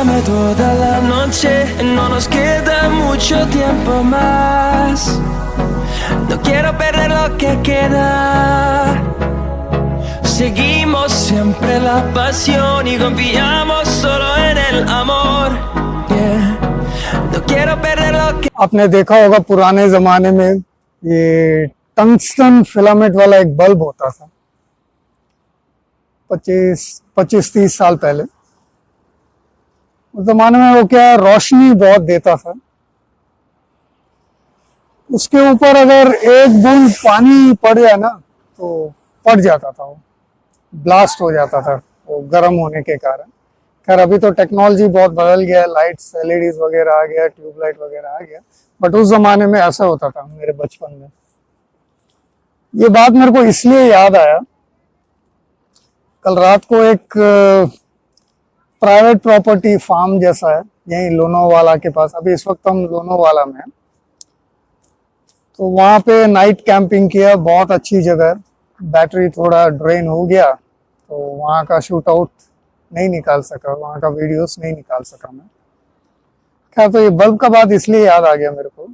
Dame toda la noche, no nos queda mucho tiempo más. No quiero perder lo que queda. Seguimos siempre la pasión y confiamos solo en el amor. Yeah. No quiero perder lo que. आपने देखा होगा पुराने जमाने में ये tungsten filament वाला एक bulb होता था 25-30 साल पहले। उस जमाने में वो क्या रोशनी बहुत देता था। उसके ऊपर अगर एक बूंद पानी पड़ जाए ना तो फट जाता था, वो ब्लास्ट हो जाता था वो गर्म होने के कारण। खैर अभी तो टेक्नोलॉजी बहुत बदल गया है, लाइट्स एलईडीज वगैरह आ गया, ट्यूबलाइट वगैरह आ गया, बट उस जमाने में ऐसा होता था मेरे बचपन में। ये बात मेरे को इसलिए याद आया, कल रात को एक प्राइवेट प्रॉपर्टी फार्म जैसा है यहीं लोनावाला के पास, अभी इस वक्त हम लोनावाला में हैं, तो वहाँ पे नाइट कैंपिंग किया। बहुत अच्छी जगह, बैटरी थोड़ा ड्रेन हो गया तो वहाँ का शूट आउट नहीं निकाल सका, वहाँ का वीडियोस नहीं निकाल सका मैं। खैर तो ये बल्ब का बात इसलिए याद आ गया मेरे को।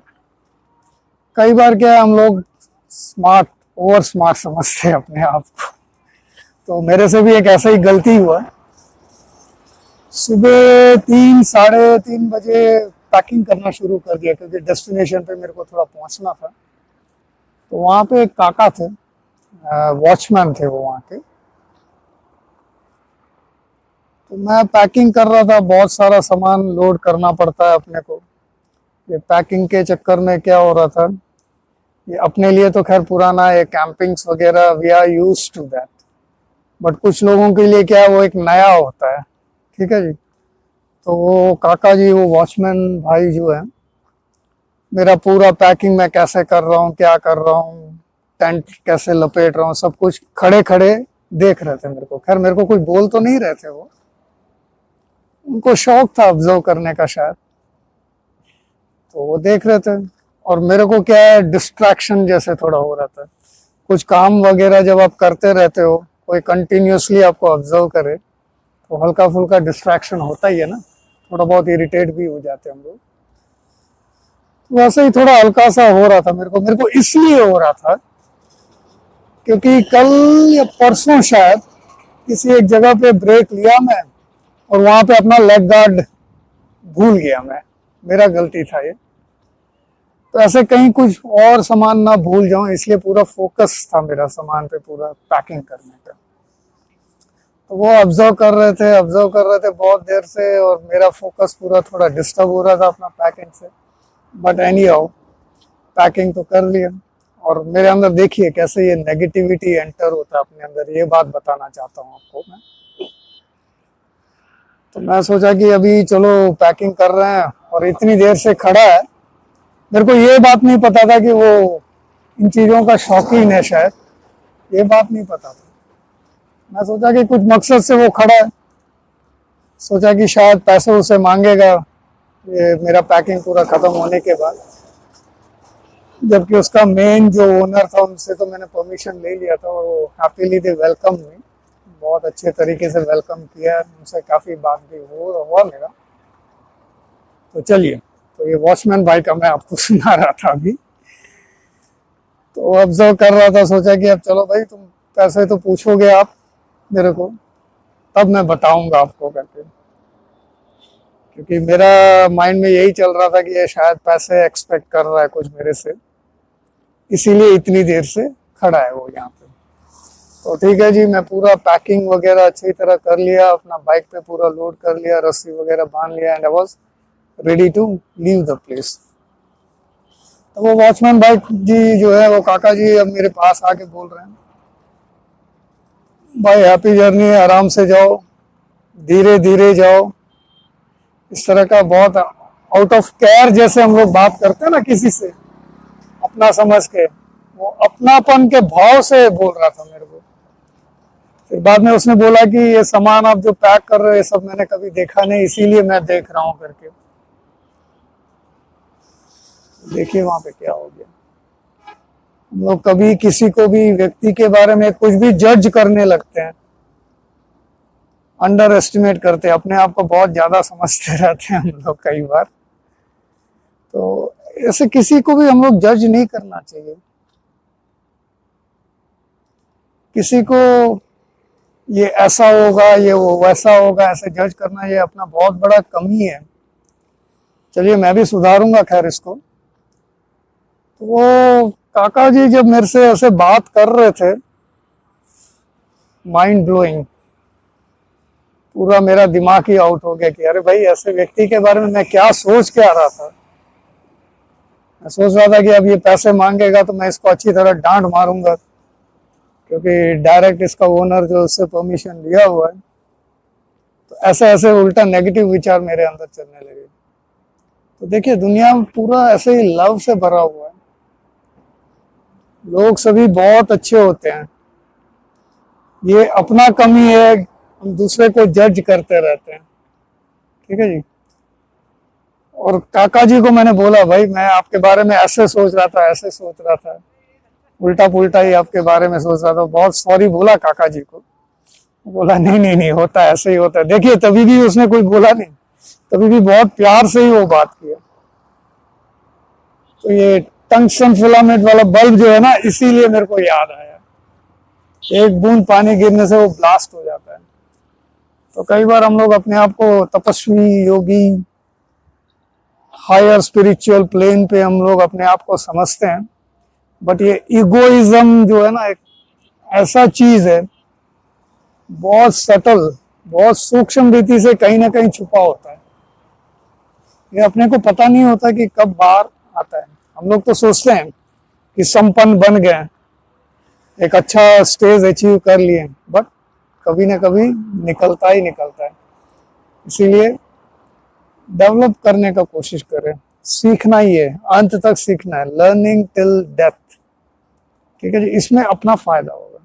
कई बार क्या है, हम लोग स्मार्ट ओवर स्मार्ट समझते हैं अपने आप को, तो मेरे से भी एक ऐसा ही गलती हुआ। सुबह 3-3:30 बजे पैकिंग करना शुरू कर दिया क्योंकि डेस्टिनेशन पे मेरे को थोड़ा पहुंचना था। तो वहाँ पे एक काका थे, वॉचमैन थे वो वहाँ के। तो मैं पैकिंग कर रहा था, बहुत सारा सामान लोड करना पड़ता है अपने को। ये पैकिंग के चक्कर में क्या हो रहा था, ये अपने लिए तो खैर पुराना है, कैंपिंग्स वगैरह we are used to that, but कुछ लोगों के लिए क्या है वो एक नया होता है। ठीक है जी। तो वो काका जी, वो वॉचमैन भाई जो है, मेरा पूरा पैकिंग मैं कैसे कर रहा हूँ, क्या कर रहा हूँ, टेंट कैसे लपेट रहा हूँ, सब कुछ खड़े खड़े देख रहे थे मेरे को। खैर मेरे को कुछ बोल तो नहीं रहे थे, वो उनको शौक था ऑब्जर्व करने का शायद, तो वो देख रहे थे। और मेरे को क्या है, डिस्ट्रैक्शन जैसे थोड़ा हो रहा था। कुछ काम वगैरह जब आप करते रहते हो, कोई कंटिन्यूसली आपको ऑब्जर्व करे तो हल्का फुल्का डिस्ट्रैक्शन होता ही है ना, थोड़ा बहुत इरिटेट भी हो जाते हैं हम लोग। तो वैसे ही थोड़ा हल्का सा हो रहा था मेरे को इसलिए हो रहा था क्योंकि कल या परसों शायद किसी एक जगह पे ब्रेक लिया मैं और वहां पे अपना लेग गार्ड भूल गया मैं, मेरा गलती था ये। तो ऐसे कहीं कुछ और सामान ना भूल जाऊं, इसलिए पूरा फोकस था मेरा सामान पे, पूरा पैकिंग करने का। तो वो ऑब्जर्व कर रहे थे बहुत देर से, और मेरा फोकस पूरा थोड़ा डिस्टर्ब हो रहा था अपना पैकिंग से। बट एनी हाउ पैकिंग तो कर लिया। और मेरे अंदर देखिए कैसे ये नेगेटिविटी एंटर होता है अपने अंदर, ये बात बताना चाहता हूँ आपको मैं। तो मैं सोचा कि अभी चलो पैकिंग कर रहे हैं, और इतनी देर से खड़ा है। मेरे को ये बात नहीं पता था कि वो इन चीज़ों का शौकीन है, शायद ये बात नहीं पता था। मैं सोचा कि कुछ मकसद से वो खड़ा है, सोचा कि शायद पैसे उसे मांगेगा ये मेरा पैकिंग पूरा खत्म होने के बाद। जबकि उसका मेन जो ओनर था, उनसे तो मैंने परमिशन ले लिया था, और वो हैप्पीली दे वेलकम मी, बहुत अच्छे तरीके से वेलकम किया, उनसे काफ़ी बात भी हुआ मेरा। तो चलिए, तो ये वॉचमैन भाई का मैं आपको सुना रहा था अभी। तो ऑब्जर्व कर रहा था, सोचा कि अब चलो भाई तुम पैसे तो पूछोगे आप मेरे को, तब मैं बताऊंगा आपको करके, क्योंकि मेरा माइंड में यही चल रहा था कि ये शायद पैसे एक्सपेक्ट कर रहा है कुछ मेरे से, इसीलिए इतनी देर से खड़ा है वो यहाँ पे। तो ठीक है जी, मैं पूरा पैकिंग वगैरह अच्छी तरह कर लिया, अपना बाइक पे पूरा लोड कर लिया, रस्सी वगैरह बांध लिया, and I was ready to leave the place. तो वो वॉचमैन भाई जी जो है, वो काका जी अब मेरे पास आके बोल रहे हैं, भाई हैप्पी जर्नी, आराम से जाओ, धीरे धीरे जाओ। इस तरह का बहुत आउट ऑफ केयर जैसे हम लोग बात करते हैं ना किसी से, अपना समझ के, वो अपनापन के भाव से बोल रहा था मेरे को। फिर बाद में उसने बोला कि ये सामान आप जो पैक कर रहे हो ये सब मैंने कभी देखा नहीं, इसीलिए मैं देख रहा हूँ करके। देखिए वहां पे क्या हो गया। हम लोग कभी किसी को भी, व्यक्ति के बारे में कुछ भी जज करने लगते हैं, अंडर एस्टिमेट करते हैं, अपने आप को बहुत ज्यादा समझते रहते हैं हम लोग कई बार। तो ऐसे किसी को भी हम लोग जज नहीं करना चाहिए। किसी को ये ऐसा होगा, ये वो वैसा होगा, ऐसे जज करना ये अपना बहुत बड़ा कमी है। चलिए मैं भी सुधारूंगा खैर इसको। तो वो काका जी जब मेरे से ऐसे बात कर रहे थे, माइंड ब्लोइंग, पूरा मेरा दिमाग ही आउट हो गया कि अरे भाई ऐसे व्यक्ति के बारे में मैं क्या सोच के आ रहा था। मैं सोच रहा था कि अब ये पैसे मांगेगा तो मैं इसको अच्छी तरह डांट मारूंगा, क्योंकि डायरेक्ट इसका ओनर जो उससे परमिशन लिया हुआ है। तो ऐसे ऐसे उल्टा नेगेटिव विचार मेरे अंदर चलने लगे। तो देखिए दुनिया में पूरा ऐसे ही लव से भरा हुआ है। लोग सभी बहुत अच्छे होते हैं। ये अपना कमी है, हम दूसरे को जज करते रहते हैं। ठीक है जी। और काका जी को मैंने बोला भाई मैं आपके बारे में ऐसे सोच रहा था, ऐसे सोच रहा था, उल्टा पुल्टा ही आपके बारे में सोच रहा था। बहुत सॉरी बोला काका जी को। बोला नहीं नहीं नहीं, होता है, ऐसे ही होता है। देखिए तभी भी उसने कोई बोला नहीं, तभी भी बहुत प्यार से ही वो बात किया। तो ये टंगस्टन फिलामेंट वाला बल्ब जो है ना, इसीलिए मेरे को याद आया। एक बूंद पानी गिरने से वो ब्लास्ट हो जाता है। तो कई बार हम लोग अपने आप को तपस्वी, योगी, हायर स्पिरिचुअल प्लेन पे हम लोग अपने आप को समझते हैं। बट ये इगोइज्म जो है ना, एक ऐसा चीज है, बहुत सटल, बहुत सूक्ष्म रीति से कहीं ना कहीं छुपा होता है। ये अपने को पता नहीं होता कि कब बाहर आता है। हम लोग तो सोचते हैं कि संपन्न बन गए, एक अच्छा स्टेज अचीव कर लिए, बट कभी ना कभी निकलता ही निकलता है। इसीलिए डेवलप करने का कोशिश करें, सीखना ही है, अंत तक सीखना है, लर्निंग टिल डेथ। ठीक है जी, इसमें अपना फायदा होगा।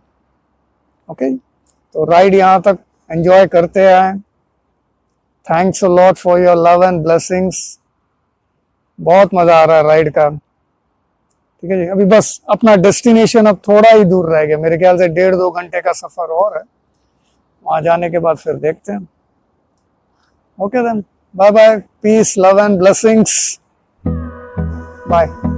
ओके, तो राइड यहाँ तक एंजॉय करते आए। Thanks a lot for your love and blessings. बहुत मजा आ रहा है राइड का। ठीक है जी, अभी बस अपना डेस्टिनेशन अब थोड़ा ही दूर रह गया, मेरे ख्याल से 1.5-2 घंटे का सफर और है। वहां जाने के बाद फिर देखते हैं। Okay then, bye bye, peace, love and blessings, bye.